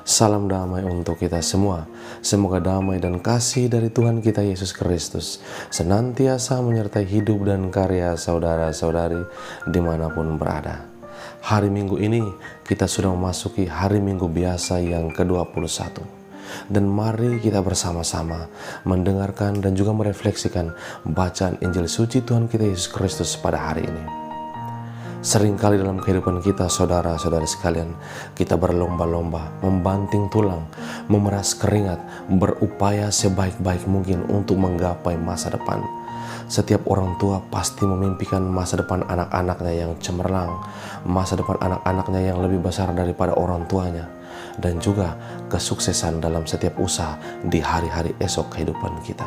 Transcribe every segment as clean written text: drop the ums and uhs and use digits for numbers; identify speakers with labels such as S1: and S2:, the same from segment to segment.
S1: Salam damai untuk kita semua. Semoga damai dan kasih dari Tuhan kita Yesus Kristus senantiasa menyertai hidup dan karya saudara-saudari dimanapun berada. Hari Minggu ini kita sudah memasuki hari Minggu biasa yang ke-21. Dan mari kita bersama-sama mendengarkan dan juga merefleksikan bacaan Injil suci Tuhan kita Yesus Kristus pada hari ini. Seringkali dalam kehidupan kita, saudara-saudari sekalian, kita berlomba-lomba, membanting tulang, memeras keringat, berupaya sebaik-baik mungkin untuk menggapai masa depan. Setiap orang tua pasti memimpikan masa depan anak-anaknya yang cemerlang, masa depan anak-anaknya yang lebih besar daripada orang tuanya, dan juga kesuksesan dalam setiap usaha di hari-hari esok kehidupan kita.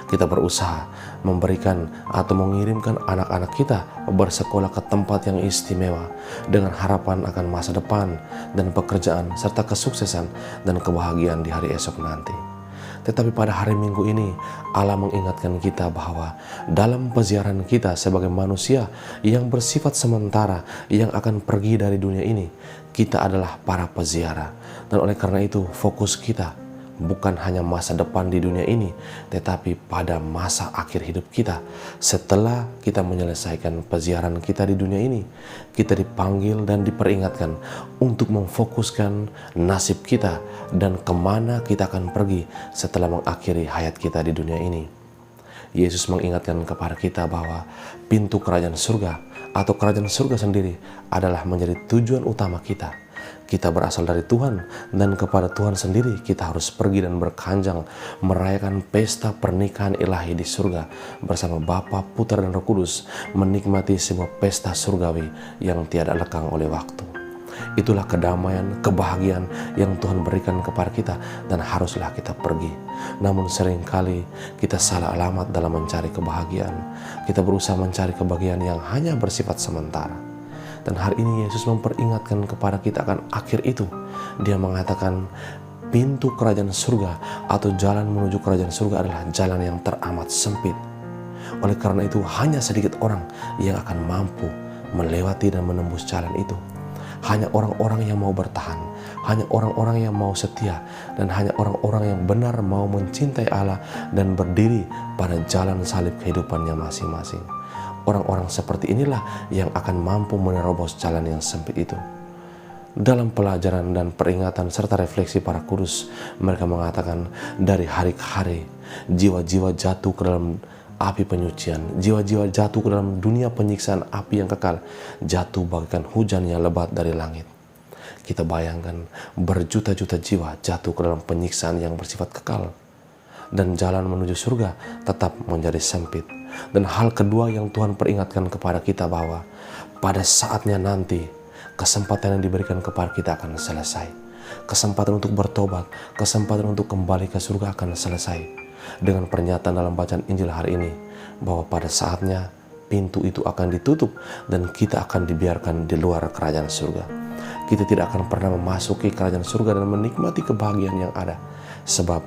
S1: Kita berusaha memberikan atau mengirimkan anak-anak kita bersekolah ke tempat yang istimewa dengan harapan akan masa depan dan pekerjaan serta kesuksesan dan kebahagiaan di hari esok nanti. Tetapi pada hari Minggu ini Allah mengingatkan kita bahwa dalam peziarahan kita sebagai manusia yang bersifat sementara yang akan pergi dari dunia ini, kita adalah para peziarah. Dan oleh karena itu fokus kita bukan hanya masa depan di dunia ini, tetapi pada masa akhir hidup kita. Setelah kita menyelesaikan peziarahan kita di dunia ini, kita dipanggil dan diperingatkan untuk memfokuskan nasib kita dan kemana kita akan pergi setelah mengakhiri hayat kita di dunia ini. Yesus mengingatkan kepada kita bahwa pintu kerajaan surga atau kerajaan surga sendiri adalah menjadi tujuan utama kita. Kita berasal dari Tuhan dan kepada Tuhan sendiri kita harus pergi dan berkanjang merayakan pesta pernikahan ilahi di surga bersama Bapa, Putra dan Roh Kudus, menikmati sebuah pesta surgawi yang tiada lekang oleh waktu. Itulah kedamaian, kebahagiaan yang Tuhan berikan kepada kita dan haruslah kita pergi. Namun seringkali kita salah alamat dalam mencari kebahagiaan. Kita berusaha mencari kebahagiaan yang hanya bersifat sementara. Dan hari ini Yesus memperingatkan kepada kita akan akhir itu. Dia mengatakan pintu kerajaan surga atau jalan menuju kerajaan surga adalah jalan yang teramat sempit. Oleh karena itu hanya sedikit orang yang akan mampu melewati dan menembus jalan itu. Hanya orang-orang yang mau bertahan, hanya orang-orang yang mau setia, dan hanya orang-orang yang benar mau mencintai Allah dan berdiri pada jalan salib kehidupannya masing-masing. Orang-orang seperti inilah yang akan mampu menerobos jalan yang sempit itu. Dalam pelajaran dan peringatan serta refleksi para kudus, mereka mengatakan dari hari ke hari, jiwa-jiwa jatuh ke dalam api penyucian, jiwa-jiwa jatuh ke dalam dunia penyiksaan api yang kekal, jatuh bagaikan hujan yang lebat dari langit. Kita bayangkan berjuta-juta jiwa jatuh ke dalam penyiksaan yang bersifat kekal, dan jalan menuju surga tetap menjadi sempit. Dan hal kedua yang Tuhan peringatkan kepada kita bahwa pada saatnya nanti kesempatan yang diberikan kepada kita akan selesai. Kesempatan untuk bertobat, kesempatan untuk kembali ke surga akan selesai. Dengan pernyataan dalam bacaan Injil hari ini bahwa pada saatnya pintu itu akan ditutup dan kita akan dibiarkan di luar kerajaan surga. Kita tidak akan pernah memasuki kerajaan surga dan menikmati kebahagiaan yang ada, sebab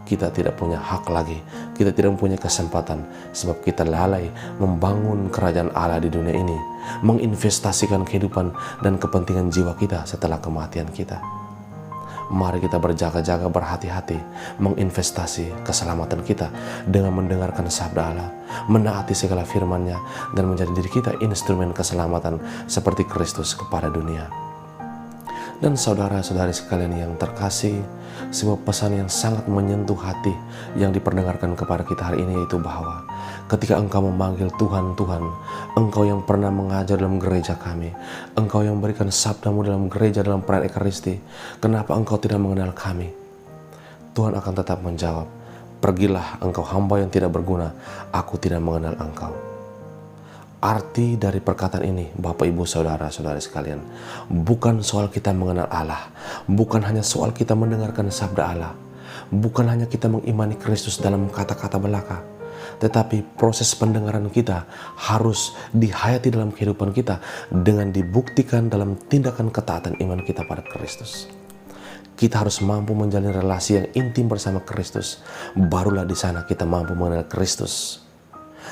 S1: kita tidak punya hak lagi, kita tidak mempunyai kesempatan, sebab kita lalai membangun kerajaan Allah di dunia ini, menginvestasikan kehidupan dan kepentingan jiwa kita setelah kematian kita. Mari kita berjaga-jaga, berhati-hati, menginvestasi keselamatan kita dengan mendengarkan sabda Allah, menaati segala firman-Nya, dan menjadi diri kita instrumen keselamatan seperti Kristus kepada dunia. Dan saudara-saudari sekalian yang terkasih, sebuah pesan yang sangat menyentuh hati yang diperdengarkan kepada kita hari ini, yaitu bahwa ketika engkau memanggil Tuhan, Tuhan, engkau yang pernah mengajar dalam gereja kami, engkau yang berikan sabdamu dalam gereja dalam perayaan Ekaristi, kenapa engkau tidak mengenal kami? Tuhan akan tetap menjawab, pergilah engkau hamba yang tidak berguna, aku tidak mengenal engkau. Arti dari perkataan ini, Bapak, Ibu, Saudara-saudari sekalian, bukan soal kita mengenal Allah, bukan hanya soal kita mendengarkan sabda Allah, bukan hanya kita mengimani Kristus dalam kata-kata belaka, tetapi proses pendengaran kita harus dihayati dalam kehidupan kita dengan dibuktikan dalam tindakan ketaatan iman kita pada Kristus. Kita harus mampu menjalin relasi yang intim bersama Kristus, barulah di sana kita mampu mengenal Kristus.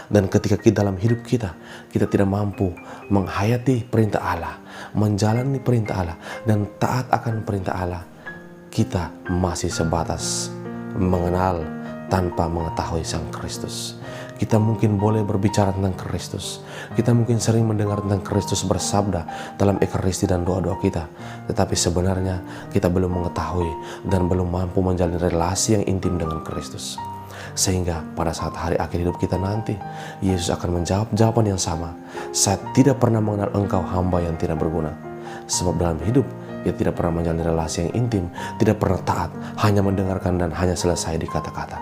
S1: Dan ketika kita dalam hidup kita tidak mampu menghayati perintah Allah, menjalani perintah Allah, dan taat akan perintah Allah, kita masih sebatas mengenal tanpa mengetahui Sang Kristus. Kita mungkin boleh berbicara tentang Kristus. Kita mungkin sering mendengar tentang Kristus bersabda dalam ekaristi dan doa-doa kita. Tetapi sebenarnya kita belum mengetahui dan belum mampu menjalin relasi yang intim dengan Kristus. Sehingga pada saat hari akhir hidup kita nanti, Yesus akan menjawab jawaban yang sama. Saya tidak pernah mengenal engkau, hamba yang tidak berguna. Sebab dalam hidup dia tidak pernah menjalin relasi yang intim, tidak pernah taat, hanya mendengarkan dan hanya selesai di kata-kata.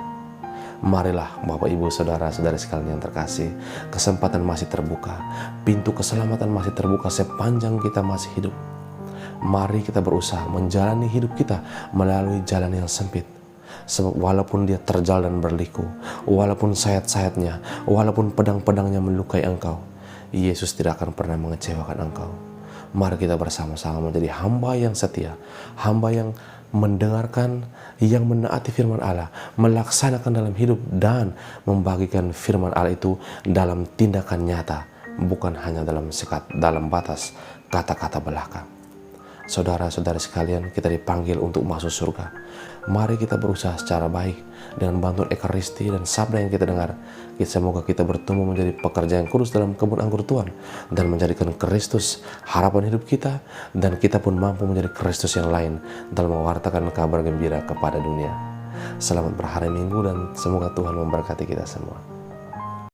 S1: Marilah Bapak Ibu Saudara-saudari sekalian yang terkasih, kesempatan masih terbuka, pintu keselamatan masih terbuka sepanjang kita masih hidup. Mari kita berusaha menjalani hidup kita melalui jalan yang sempit. Sebab walaupun dia terjal dan berliku, walaupun sayat-sayatnya, walaupun pedang-pedangnya melukai engkau, Yesus tidak akan pernah mengecewakan engkau. Mari kita bersama-sama menjadi hamba yang setia, hamba yang mendengarkan, yang menaati firman Allah, melaksanakan dalam hidup dan membagikan firman Allah itu dalam tindakan nyata, bukan hanya dalam batas kata-kata belaka. Saudara-saudari sekalian, kita dipanggil untuk masuk surga. Mari kita berusaha secara baik dengan bantuan ekaristi dan sabda yang kita dengar. Semoga kita bertumbuh menjadi pekerja yang kudus dalam kebun anggur Tuhan dan menjadikan Kristus harapan hidup kita, dan kita pun mampu menjadi Kristus yang lain dalam mewartakan kabar gembira kepada dunia. Selamat berhari Minggu dan semoga Tuhan memberkati kita semua.